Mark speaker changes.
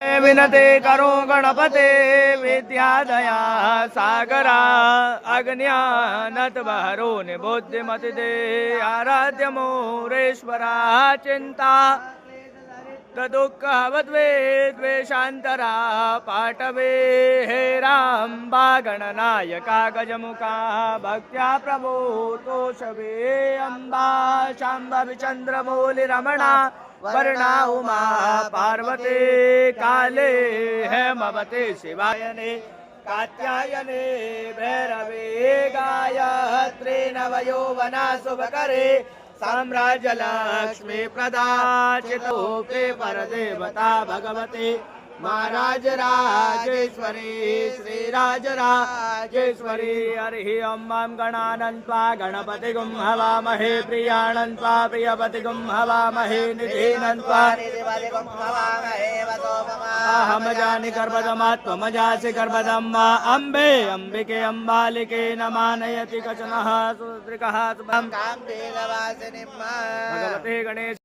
Speaker 1: विनते करो गणपते विद्यादया सागरा अज्ञानत बहरो निबुद्धिमति दे आराध्य मोरेश्वरा चिंता दुःखवद्वे द्वेषान्तरा पाटवे हे राम्बा गणनायका गजमुखा भक्त्या प्रभो तोषवे अम्बा शाम्भवी चन्द्रमौलिरमणा वर्णा उमा पार्वती काले हेमवते शिवायने कात्यायने भैरवे गायत्रे नवयौवना शुभकरे साम्राज्य लक्ष्मी प्रदाचितोपे परदेवता भगवती महाराज राजेश्वरी श्रीराज राजेश्वरी हरि ओम गणानन्त्वा गणपतिगुं हवामहे प्रियाणन्त्वा प्रियपतिगुं हवामहे निधीनन्त्वा अहम जानि गर्भदमात्मजासि गर्भदम्मा अम्बे अम्बिके अम्बालिके न मानयति कचनः सुदृकः भगवते गणेश